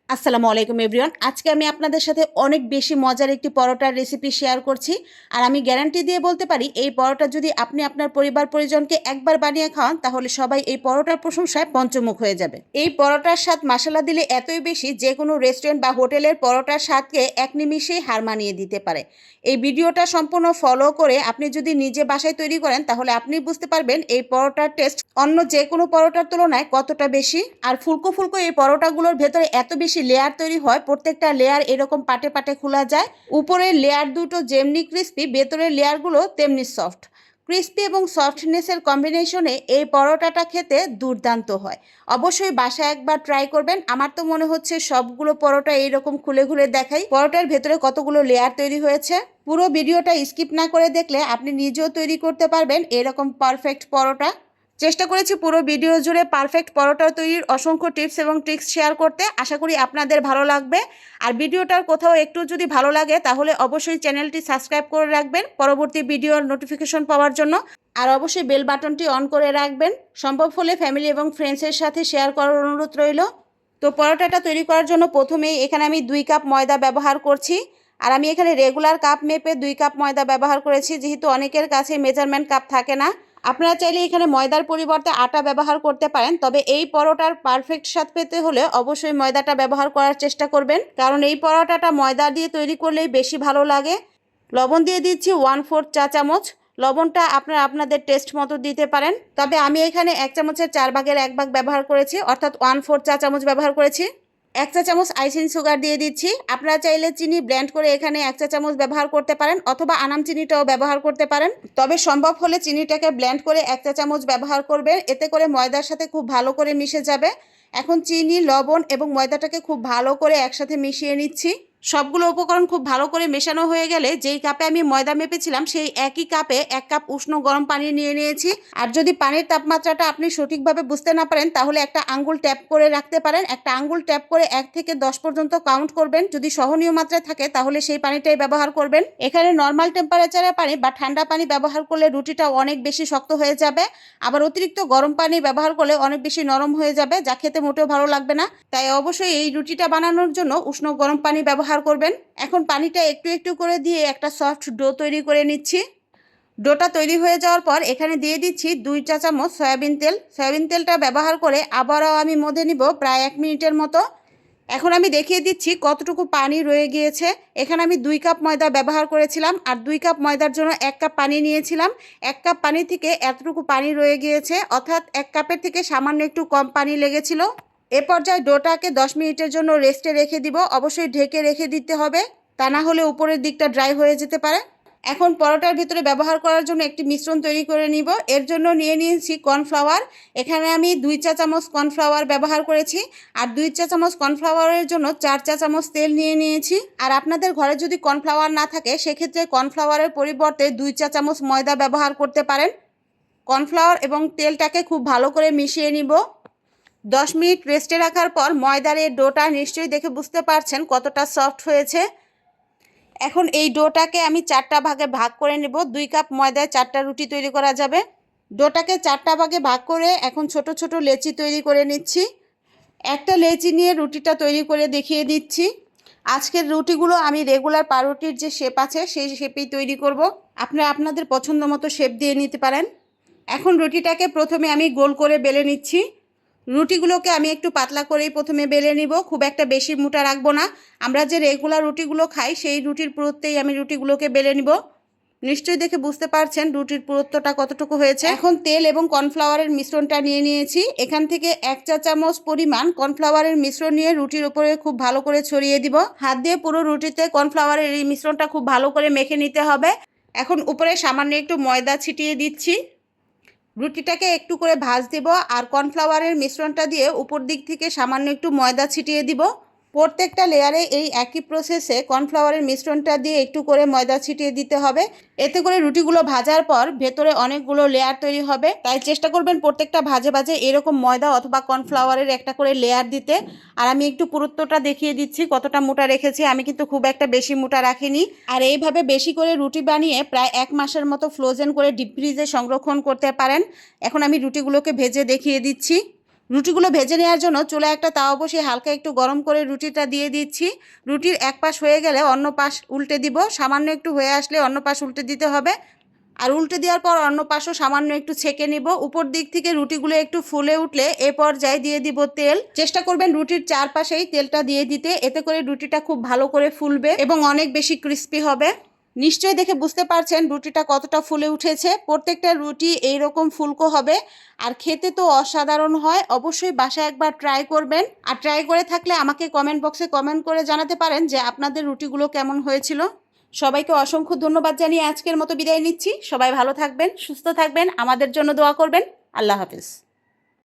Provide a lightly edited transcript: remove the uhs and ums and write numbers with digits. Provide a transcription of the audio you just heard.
আসসালামু আলাইকুম এভরিওয়ান। আজকে আমি আপনাদের সাথে অনেক বেশি মজার একটি পরোটার রেসিপি শেয়ার করছি। আর আমি গ্যারান্টি দিয়ে বলতে পারি, এই পরোটা যদি আপনি আপনার পরিবার পরিজনকে একবার বানিয়ে খাওয়ান, তাহলে সবাই এই পরোটার প্রশংসায় পঞ্চমুখ হয়ে যাবে। এই পরোটার স্বাদ মশলা দিলে এতই বেশি, যে কোনো রেস্টুরেন্ট বা হোটেলের পরোটার স্বাদকে এক নিমিষেই হার মানিয়ে দিতে পারে। এই ভিডিওটা সম্পূর্ণ ফলো করে আপনি যদি নিজে বাসায় তৈরি করেন, তাহলে আপনি বুঝতে পারবেন এই পরোটার টেস্ট অন্য যে কোনো পরোটার তুলনায় কতটা বেশি। আর ফুলকো ফুলকো এই পরোটাগুলোর ভেতরে এত বেশি লেয়ার তৈরি হয়, প্রত্যেকটা লেয়ার এরকম পাটে পাটে খোলা যায়। উপরের লেয়ার দুটো যেমনি ক্রিস্পি, ভেতরের লেয়ারগুলো তেমনি সফট। ক্রিস্পি এবং সফটনেসের কম্বিনেশনে এই পরোটাটা খেতে দুর্দান্ত হয়। অবশ্যই বাসায় একবার ট্রাই করবেন। আমার তো মনে হচ্ছে সবগুলো পরোটা এইরকম খুলে খুলে দেখাই পরোটার ভেতরে কতগুলো লেয়ার তৈরি হয়েছে। পুরো ভিডিওটা স্কিপ না করে দেখলে আপনি নিজেও তৈরি করতে পারবেন এরকম পারফেক্ট পরোটা। চেষ্টা করেছি পুরো ভিডিও জুড়ে পারফেক্ট পরোটা তৈরির অসংখ্য টিপস এবং ট্রিক্স শেয়ার করতে। আশা করি আপনাদের ভালো লাগবে। আর ভিডিওটার কোথাও একটু যদি ভালো লাগে, তাহলে অবশ্যই চ্যানেলটি সাবস্ক্রাইব করে রাখবেন পরবর্তী ভিডিওর নোটিফিকেশন পাওয়ার জন্য। আর অবশ্যই বেল বাটনটি অন করে রাখবেন। সম্ভব হলে ফ্যামিলি এবং ফ্রেন্ডসের সাথে শেয়ার করার অনুরোধ রইল। তো পরোটাটা তৈরি করার জন্য প্রথমেই এখানে আমি 2 কাপ ময়দা ব্যবহার করছি। আর আমি এখানে রেগুলার কাপ মেপে 2 কাপ ময়দা ব্যবহার করেছি, যেহেতু অনেকের কাছে মেজারমেন্ট কাপ থাকে না। আপনারা চাইলে এখানে ময়দার পরিবর্তে আটা ব্যবহার করতে পারেন, তবে এই পরোটার পারফেক্ট স্বাদ পেতে হলে অবশ্যই ময়দাটা ব্যবহার করার চেষ্টা করবেন, কারণ এই পরোটাটা ময়দা দিয়ে তৈরি করলেই বেশি ভালো লাগে। লবণ দিয়ে দিচ্ছি 1/4 চা চামচ। লবণটা আপনারা আপনাদের টেস্ট মতো দিতে পারেন, তবে আমি এখানে 1 চামচের 4 ভাগের 1 ভাগ ব্যবহার করেছি, অর্থাৎ 1/4 চা চামচ ব্যবহার করেছি। 1 চা চামচ আইসিং সুগার দিয়ে দিচ্ছি। আপনারা চাইলে চিনি ব্লেন্ড করে এখানে 1 চা চামচ ব্যবহার করতে পারেন, অথবা আনাম চিনিটাও ব্যবহার করতে পারেন। তবে সম্ভব হলে চিনিটাকে ব্লেন্ড করে 1 চা চামচ ব্যবহার করবেন, এতে করে ময়দার সাথে খুব ভালো করে মিশে যাবে। এখন চিনি, লবণ এবং ময়দাটাকে খুব ভালো করে একসাথে মিশিয়ে নিচ্ছি। সবগুলো উপকরণ খুব ভালো করে মেশানো হয়ে গেলে যেই কাপে আমি ময়দা মেপেছিলাম, সেই একই কাপে 1 কাপ উষ্ণ গরম পানি নিয়ে নিয়েছি। আর যদি পানির তাপমাত্রাটা আপনি সঠিকভাবে বুঝতে না পারেন, তাহলে একটা আঙ্গুল ট্যাপ করে রাখতে পারেন। একটা আঙ্গুল ট্যাপ করে 1 থেকে 10 পর্যন্ত কাউন্ট করবেন। যদি সহনীয় মাত্রায় থাকে তাহলে সেই পানিটাই ব্যবহার করবেন। এখানে নর্মাল টেম্পারেচারের পানি বা ঠান্ডা পানি ব্যবহার করলে রুটিটা অনেক বেশি শক্ত হয়ে যাবে, আবার অতিরিক্ত গরম পানি ব্যবহার করলে অনেক বেশি নরম হয়ে যাবে, যা খেতে মোটেও ভালো লাগবে না। তাই অবশ্যই এই রুটিটা বানানোর জন্য উষ্ণ গরম পানি ব্যবহার করবেন। এখন পানিটা একটু একটু করে দিয়ে একটা সফট ডো তৈরি করে নিচ্ছি। ডোটা তৈরি হয়ে যাওয়ার পর এখানে দিয়ে দিচ্ছি 2 চা চামচ সয়াবিন তেল। সয়াবিন তেলটা ব্যবহার করে আবারও আমি মধ্যে নিব প্রায় 1 মিনিটের মতো। এখন আমি দেখিয়ে দিচ্ছি কতটুকু পানি রয়ে গিয়েছে। এখানে আমি 2 কাপ ময়দা ব্যবহার করেছিলাম, আর 2 কাপ ময়দার জন্য 1 কাপ পানি নিয়েছিলাম। 1 কাপ পানি থেকে এতটুকু পানি রয়ে গিয়েছে, অর্থাৎ 1 কাপের থেকে সামান্য একটু কম পানি লেগেছিল। এ পর্যায়ে ডোটাকে 10 মিনিটের জন্য রেস্টে রেখে দিব। অবশ্যই ঢেকে রেখে দিতে হবে, তা না হলে উপরের দিকটা ড্রাই হয়ে যেতে পারে। এখন পরোটার ভিতরে ব্যবহার করার জন্য একটি মিশ্রণ তৈরি করে নিব। এর জন্য নিয়ে নিয়েছি কর্নফ্লাওয়ার। এখানে আমি 2 চা চামচ কর্নফ্লাওয়ার ব্যবহার করেছি, আর 2 চা চামচ কর্নফ্লাওয়ারের জন্য 4 চা চামচ তেল নিয়ে নিয়েছি। আর আপনাদের ঘরে যদি কর্নফ্লাওয়ার না থাকে, সেক্ষেত্রে কর্নফ্লাওয়ারের পরিবর্তে 2 চা চামচ ময়দা ব্যবহার করতে পারেন। কর্নফ্লাওয়ার এবং তেলটাকে খুব ভালো করে মিশিয়ে নিব। 10 মিনিট রেস্টে রাখার পর ময়দার এই ডোটা নিশ্চয়ই দেখে বুঝতে পারছেন কতটা সফট হয়েছে। এখন এই ডোটাকে আমি 4টা ভাগে ভাগ করে নেব। 2 কাপ ময়দায় 4টা রুটি তৈরি করা যাবে। ডোটাকে 4টা ভাগে ভাগ করে এখন ছোট ছোট লেচি তৈরি করে নিচ্ছি। একটা লেচি নিয়ে রুটিটা তৈরি করে দেখিয়ে দিচ্ছি। আজকের রুটিগুলো আমি রেগুলার পাউরুটির যে শেপ আছে সেই শেপেই তৈরি করব। আপনারা আপনাদের পছন্দ মতো শেপ দিয়ে নিতে পারেন। এখন রুটিটাকে প্রথমে আমি গোল করে বেলে নিচ্ছি। রুটিগুলোকে আমি একটু পাতলা করেই প্রথমে বেলে নিব, খুব একটা বেশি মোটা রাখবো না। আমরা যে রেগুলার রুটিগুলো খাই, সেই রুটির পুরুত্বেই আমি রুটিগুলোকে বেলে নিব। নিশ্চয়ই দেখে বুঝতে পারছেন রুটির পুরুত্বটা কতটুকু হয়েছে। এখন তেল এবং কর্নফ্লাওয়ারের মিশ্রণটা নিয়ে নিয়েছি। এখান থেকে 1 চা চামচ পরিমাণ কর্নফ্লাওয়ারের মিশ্রণ নিয়ে রুটির উপরে খুব ভালো করে ছড়িয়ে দিব। হাত দিয়ে পুরো রুটিতে কর্নফ্লাওয়ারের এই মিশ্রণটা খুব ভালো করে মেখে নিতে হবে। এখন উপরে সামান্য একটু ময়দা ছিটিয়ে দিচ্ছি। রুটিটাকে একটু করে ভাঁজ দেব, আর কর্নফ্লাওয়ারের মিশ্রণটা দিয়ে উপর দিক থেকে সামান্য একটু ময়দা ছিটিয়ে দিব। প্রত্যেকটা লেয়ারে এই একই প্রসেসে কর্নফ্লাওয়ারের মিশ্রণটা দিয়ে একটু করে ময়দা ছিটিয়ে দিতে হবে। এতে করে রুটিগুলো ভাজার পর ভেতরে অনেকগুলো লেয়ার তৈরি হবে। তাই চেষ্টা করবেন প্রত্যেকটা ভাজে ভাজে এরকম ময়দা অথবা কর্নফ্লাওয়ারের একটা করে লেয়ার দিতে। আর আমি একটু পুরুত্বটা দেখিয়ে দিচ্ছি কতটা মোটা রেখেছি। আমি কিন্তু খুব একটা বেশি মোটা রাখিনি। আর এইভাবে বেশি করে রুটি বানিয়ে প্রায় 1 মাসের মতো ফ্রোজেন করে ডিপ ফ্রিজে সংরক্ষণ করতে পারেন। এখন আমি রুটিগুলোকে ভেজে দেখিয়ে দিচ্ছি। রুটিগুলো ভেজে নেওয়ার জন্য চুলায় একটা তাওয়া বসিয়ে হালকা একটু গরম করে রুটিটা দিয়ে দিচ্ছি। রুটির এক পাশ হয়ে গেলে অন্য পাশ উল্টে দিব। সামান্য একটু হয়ে আসলে অন্য পাশ উল্টে দিতে হবে। আর উল্টে দেওয়ার পর অন্য পাশও সামান্য একটু ছেঁকে নিব। উপর দিক থেকে রুটিগুলো একটু ফুলে উঠলে এ পর্যায়ে দিয়ে দিব তেল। চেষ্টা করবেন রুটির চারপাশেই তেলটা দিয়ে দিতে, এতে করে রুটিটা খুব ভালো করে ফুলবে এবং অনেক বেশি ক্রিস্পি হবে। নিশ্চয়ই দেখে বুঝতে পারছেন রুটিটা কতটা ফুলে উঠেছে। প্রত্যেকটা রুটি এইরকম ফুলকো হবে আর খেতে তো অসাধারণ হয়। অবশ্যই বাসায় একবার ট্রাই করবেন। আর ট্রাই করে থাকলে আমাকে কমেন্ট বক্সে কমেন্ট করে জানাতে পারেন যে আপনাদের রুটিগুলো কেমন হয়েছিল। সবাইকে অসংখ্য ধন্যবাদ জানিয়ে আজকের মতো বিদায় নিচ্ছি। সবাই ভালো থাকবেন, সুস্থ থাকবেন, আমাদের জন্য দোয়া করবেন। আল্লাহ হাফেজ।